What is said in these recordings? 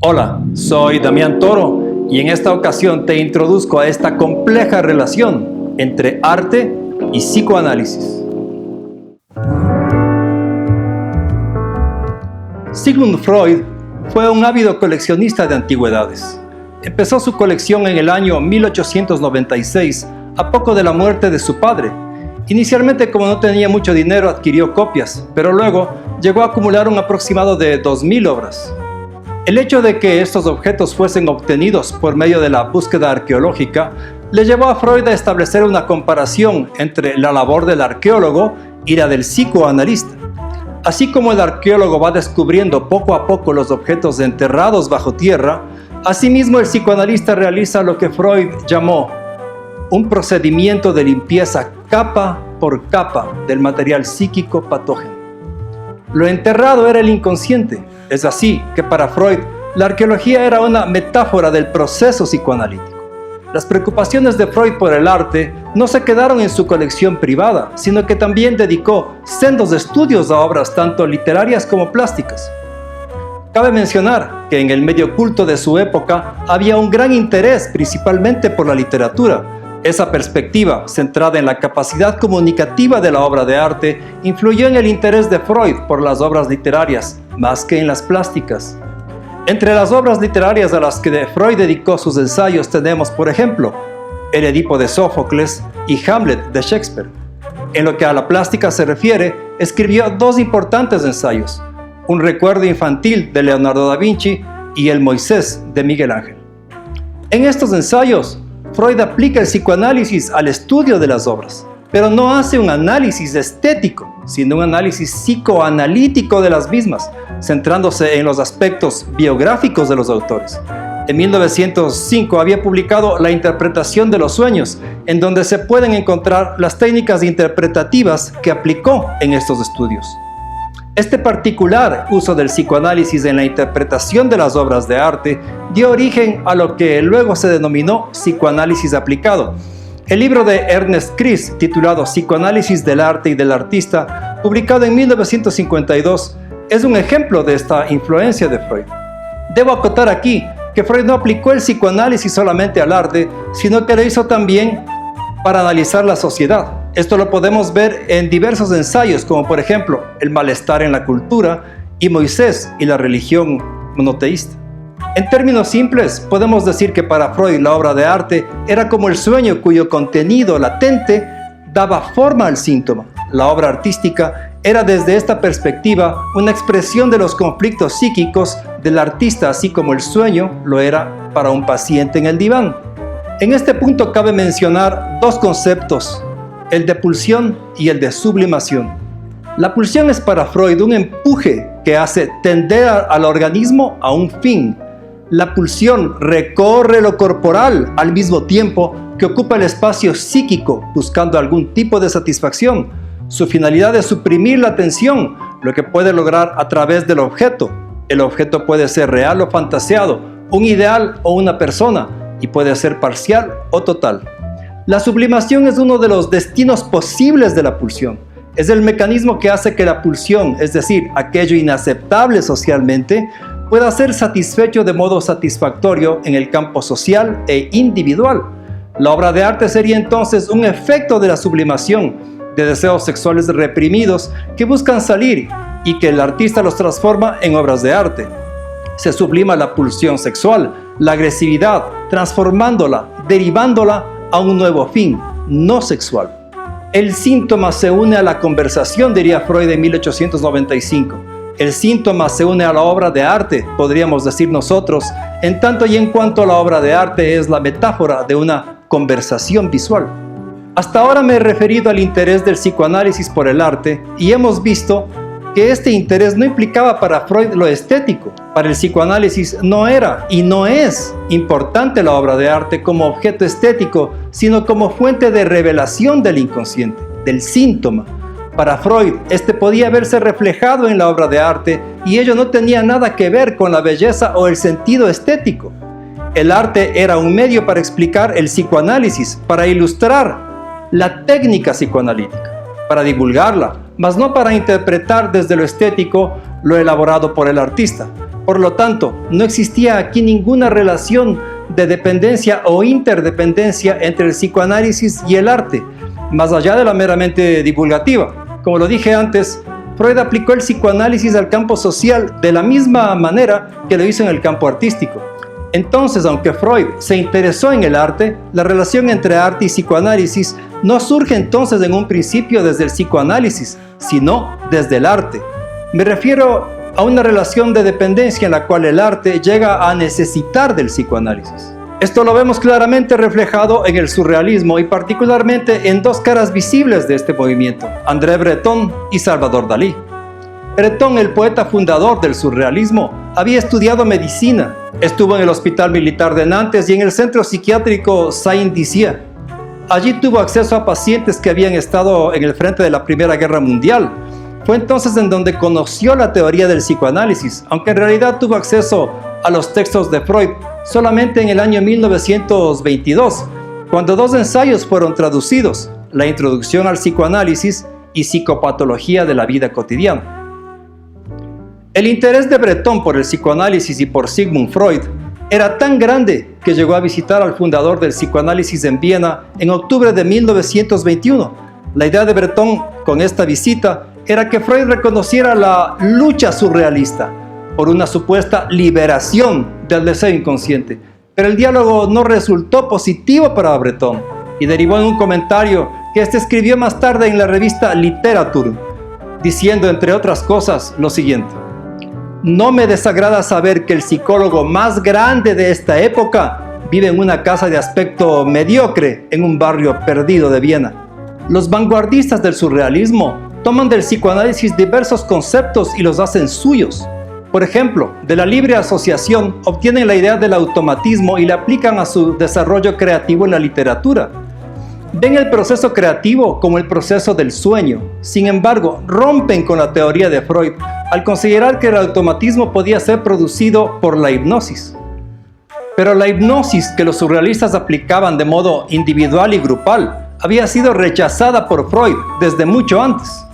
Hola, soy Damián Toro y en esta ocasión te introduzco a esta compleja relación entre arte y psicoanálisis. Sigmund Freud fue un ávido coleccionista de antigüedades. Empezó su colección en el año 1896, a poco de la muerte de su padre. Inicialmente, como no tenía mucho dinero, adquirió copias, pero luego llegó a acumular un aproximado de 2000 obras. El hecho de que estos objetos fuesen obtenidos por medio de la búsqueda arqueológica le llevó a Freud a establecer una comparación entre la labor del arqueólogo y la del psicoanalista. Así como el arqueólogo va descubriendo poco a poco los objetos enterrados bajo tierra, asimismo el psicoanalista realiza lo que Freud llamó un procedimiento de limpieza capa por capa del material psíquico patógeno. Lo enterrado era el inconsciente. Es así que para Freud, la arqueología era una metáfora del proceso psicoanalítico. Las preocupaciones de Freud por el arte no se quedaron en su colección privada, sino que también dedicó sendos estudios a obras tanto literarias como plásticas. Cabe mencionar que en el medio culto de su época había un gran interés principalmente por la literatura. Esa perspectiva, centrada en la capacidad comunicativa de la obra de arte, influyó en el interés de Freud por las obras literarias, más que en las plásticas. Entre las obras literarias a las que Freud dedicó sus ensayos tenemos, por ejemplo, El Edipo de Sófocles y Hamlet de Shakespeare. En lo que a la plástica se refiere, escribió dos importantes ensayos, Un recuerdo infantil de Leonardo da Vinci y El Moisés de Miguel Ángel. En estos ensayos, Freud aplica el psicoanálisis al estudio de las obras, pero no hace un análisis estético, sino un análisis psicoanalítico de las mismas, centrándose en los aspectos biográficos de los autores. En 1905 había publicado La interpretación de los sueños, en donde se pueden encontrar las técnicas interpretativas que aplicó en estos estudios. Este particular uso del psicoanálisis en la interpretación de las obras de arte dio origen a lo que luego se denominó psicoanálisis aplicado. El libro de Ernest Kriess, titulado Psicoanálisis del arte y del artista, publicado en 1952, es un ejemplo de esta influencia de Freud. Debo acotar aquí que Freud no aplicó el psicoanálisis solamente al arte, sino que lo hizo también para analizar la sociedad. Esto lo podemos ver en diversos ensayos, como por ejemplo El malestar en la cultura y Moisés y la religión monoteísta. En términos simples, podemos decir que para Freud la obra de arte era como el sueño cuyo contenido latente daba forma al síntoma. La obra artística era desde esta perspectiva una expresión de los conflictos psíquicos del artista, así como el sueño lo era para un paciente en el diván. En este punto cabe mencionar dos conceptos, el de pulsión y el de sublimación. La pulsión es para Freud un empuje que hace tender al organismo a un fin. La pulsión recorre lo corporal al mismo tiempo que ocupa el espacio psíquico buscando algún tipo de satisfacción. Su finalidad es suprimir la tensión, lo que puede lograr a través del objeto. El objeto puede ser real o fantaseado, un ideal o una persona, y puede ser parcial o total. La sublimación es uno de los destinos posibles de la pulsión. Es el mecanismo que hace que la pulsión, es decir, aquello inaceptable socialmente, pueda ser satisfecho de modo satisfactorio en el campo social e individual. La obra de arte sería entonces un efecto de la sublimación, de deseos sexuales reprimidos que buscan salir y que el artista los transforma en obras de arte. Se sublima la pulsión sexual, la agresividad, transformándola, derivándola a un nuevo fin, no sexual. El síntoma se une a la conversación, diría Freud en 1895. El síntoma se une a la obra de arte, podríamos decir nosotros, en tanto y en cuanto la obra de arte es la metáfora de una conversación visual. Hasta ahora me he referido al interés del psicoanálisis por el arte y hemos visto que este interés no implicaba para Freud lo estético. Para el psicoanálisis no era y no es importante la obra de arte como objeto estético, sino como fuente de revelación del inconsciente, del síntoma. Para Freud, este podía verse reflejado en la obra de arte y ello no tenía nada que ver con la belleza o el sentido estético. El arte era un medio para explicar el psicoanálisis, para ilustrar la técnica psicoanalítica, para divulgarla, mas no para interpretar desde lo estético lo elaborado por el artista. Por lo tanto, no existía aquí ninguna relación de dependencia o interdependencia entre el psicoanálisis y el arte, más allá de la meramente divulgativa. Como lo dije antes, Freud aplicó el psicoanálisis al campo social de la misma manera que lo hizo en el campo artístico. Entonces, aunque Freud se interesó en el arte, la relación entre arte y psicoanálisis no surge entonces en un principio desde el psicoanálisis, sino desde el arte. Me refiero a una relación de dependencia en la cual el arte llega a necesitar del psicoanálisis. Esto lo vemos claramente reflejado en el surrealismo y particularmente en dos caras visibles de este movimiento, André Breton y Salvador Dalí. Breton, el poeta fundador del surrealismo, había estudiado medicina, estuvo en el Hospital Militar de Nantes y en el centro psiquiátrico Saint-Dizier. Allí tuvo acceso a pacientes que habían estado en el frente de la Primera Guerra Mundial. Fue entonces en donde conoció la teoría del psicoanálisis, aunque en realidad tuvo acceso a los textos de Freud solamente en el año 1922, cuando dos ensayos fueron traducidos, La Introducción al Psicoanálisis y Psicopatología de la Vida Cotidiana. El interés de Breton por el psicoanálisis y por Sigmund Freud era tan grande que llegó a visitar al fundador del psicoanálisis en Viena en octubre de 1921. La idea de Breton con esta visita era que Freud reconociera la lucha surrealista por una supuesta liberación del deseo inconsciente. Pero el diálogo no resultó positivo para Breton y derivó en un comentario que este escribió más tarde en la revista Literatur, diciendo entre otras cosas lo siguiente: no me desagrada saber que el psicólogo más grande de esta época vive en una casa de aspecto mediocre en un barrio perdido de Viena. Los vanguardistas del surrealismo toman del psicoanálisis diversos conceptos y los hacen suyos. Por ejemplo, de la libre asociación obtienen la idea del automatismo y la aplican a su desarrollo creativo en la literatura. Ven el proceso creativo como el proceso del sueño. Sin embargo, rompen con la teoría de Freud al considerar que el automatismo podía ser producido por la hipnosis. Pero la hipnosis que los surrealistas aplicaban de modo individual y grupal había sido rechazada por Freud desde mucho antes.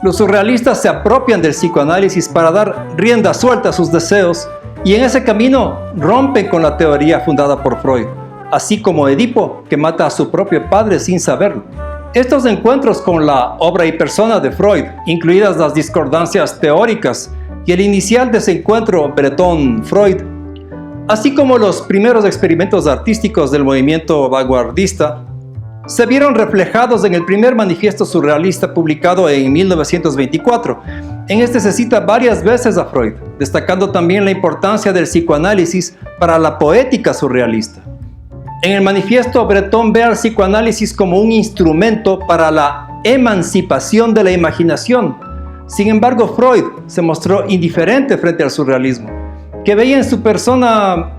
Los surrealistas se apropian del psicoanálisis para dar rienda suelta a sus deseos y en ese camino rompen con la teoría fundada por Freud, así como Edipo, que mata a su propio padre sin saberlo. Estos encuentros con la obra y persona de Freud, incluidas las discordancias teóricas y el inicial desencuentro Breton-Freud, así como los primeros experimentos artísticos del movimiento vanguardista, se vieron reflejados en el primer manifiesto surrealista publicado en 1924. En este se cita varias veces a Freud, destacando también la importancia del psicoanálisis para la poética surrealista. En el manifiesto, Breton ve al psicoanálisis como un instrumento para la emancipación de la imaginación. Sin embargo, Freud se mostró indiferente frente al surrealismo, que veía en su persona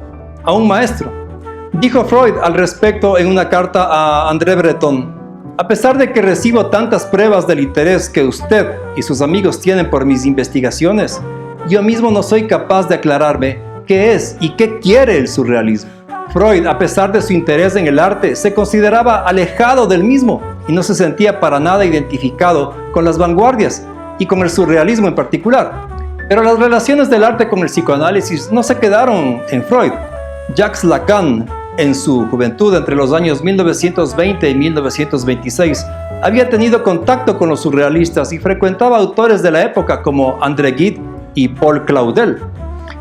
a un maestro. Dijo Freud al respecto en una carta a André Breton: a pesar de que recibo tantas pruebas del interés que usted y sus amigos tienen por mis investigaciones, yo mismo no soy capaz de aclararme qué es y qué quiere el surrealismo. Freud, a pesar de su interés en el arte, se consideraba alejado del mismo y no se sentía para nada identificado con las vanguardias y con el surrealismo en particular. Pero las relaciones del arte con el psicoanálisis no se quedaron en Freud. Jacques Lacan, en su juventud entre los años 1920 y 1926, había tenido contacto con los surrealistas y frecuentaba autores de la época como André Gide y Paul Claudel.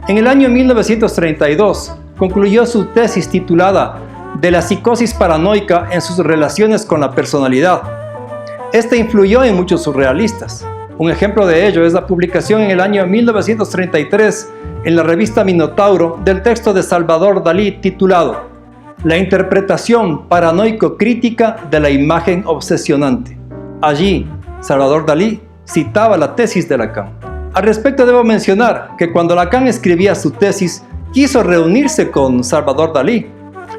En el año 1932 concluyó su tesis titulada De la psicosis paranoica en sus relaciones con la personalidad. Este influyó en muchos surrealistas. Un ejemplo de ello es la publicación en el año 1933 en la revista Minotauro del texto de Salvador Dalí titulado La interpretación paranoico-crítica de la imagen obsesionante. Allí, Salvador Dalí citaba la tesis de Lacan. Al respecto debo mencionar que cuando Lacan escribía su tesis, quiso reunirse con Salvador Dalí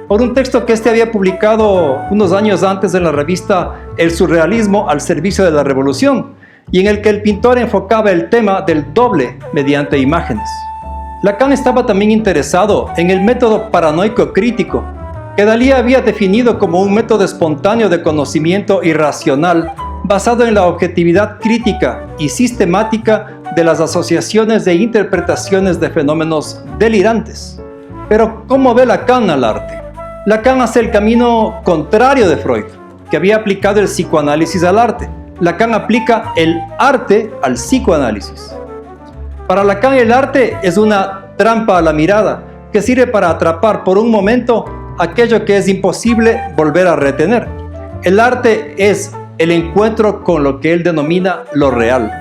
por un texto que este había publicado unos años antes en la revista El surrealismo al servicio de la revolución, y en el que el pintor enfocaba el tema del doble mediante imágenes. Lacan estaba también interesado en el método paranoico crítico, que Dalí había definido como un método espontáneo de conocimiento irracional basado en la objetividad crítica y sistemática de las asociaciones e interpretaciones de fenómenos delirantes. Pero, ¿cómo ve Lacan al arte? Lacan hace el camino contrario de Freud, que había aplicado el psicoanálisis al arte. Lacan aplica el arte al psicoanálisis. Para Lacan el arte es una trampa a la mirada que sirve para atrapar por un momento aquello que es imposible volver a retener. El arte es el encuentro con lo que él denomina lo real.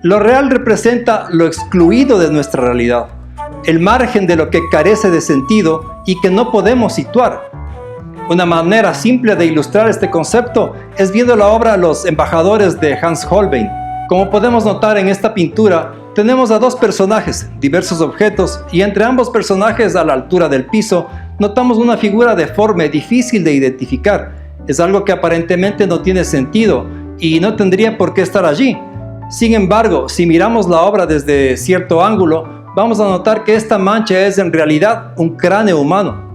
Lo real representa lo excluido de nuestra realidad, el margen de lo que carece de sentido y que no podemos situar. Una manera simple de ilustrar este concepto es viendo la obra Los embajadores de Hans Holbein. Como podemos notar en esta pintura, tenemos a dos personajes, diversos objetos, y entre ambos personajes a la altura del piso, notamos una figura deforme, difícil de identificar. Es algo que aparentemente no tiene sentido y no tendría por qué estar allí. Sin embargo, si miramos la obra desde cierto ángulo, vamos a notar que esta mancha es en realidad un cráneo humano.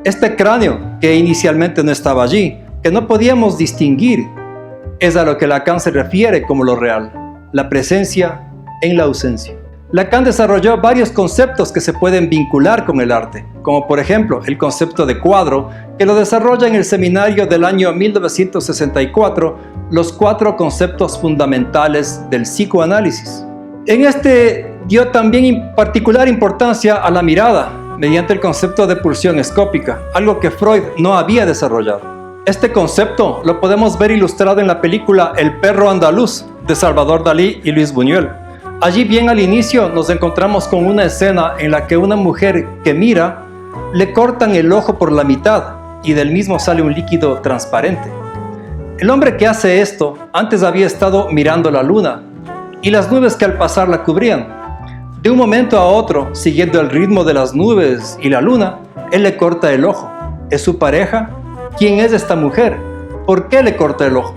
Este cráneo, que inicialmente no estaba allí, que no podíamos distinguir, es a lo que Lacan se refiere como lo real, la presencia en la ausencia. Lacan desarrolló varios conceptos que se pueden vincular con el arte, como por ejemplo el concepto de cuadro, que lo desarrolla en el seminario del año 1964, Los 4 conceptos fundamentales del psicoanálisis. En este dio también particular importancia a la mirada, mediante el concepto de pulsión escópica, algo que Freud no había desarrollado. Este concepto lo podemos ver ilustrado en la película El perro andaluz, de Salvador Dalí y Luis Buñuel. Allí bien al inicio nos encontramos con una escena en la que una mujer que mira, le cortan el ojo por la mitad y del mismo sale un líquido transparente. El hombre que hace esto antes había estado mirando la luna y las nubes que al pasar la cubrían. De un momento a otro, siguiendo el ritmo de las nubes y la luna, él le corta el ojo. ¿Es su pareja? ¿Quién es esta mujer? ¿Por qué le corta el ojo?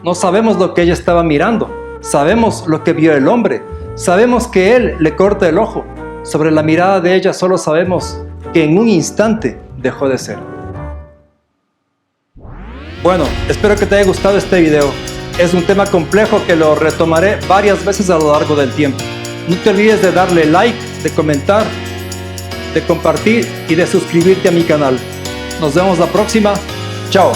No sabemos lo que ella estaba mirando. Sabemos lo que vio el hombre. Sabemos que él le corta el ojo. Sobre la mirada de ella solo sabemos que en un instante dejó de ser. Bueno, espero que te haya gustado este video. Es un tema complejo que lo retomaré varias veces a lo largo del tiempo. No te olvides de darle like, de comentar, de compartir y de suscribirte a mi canal. Nos vemos la próxima. Chao.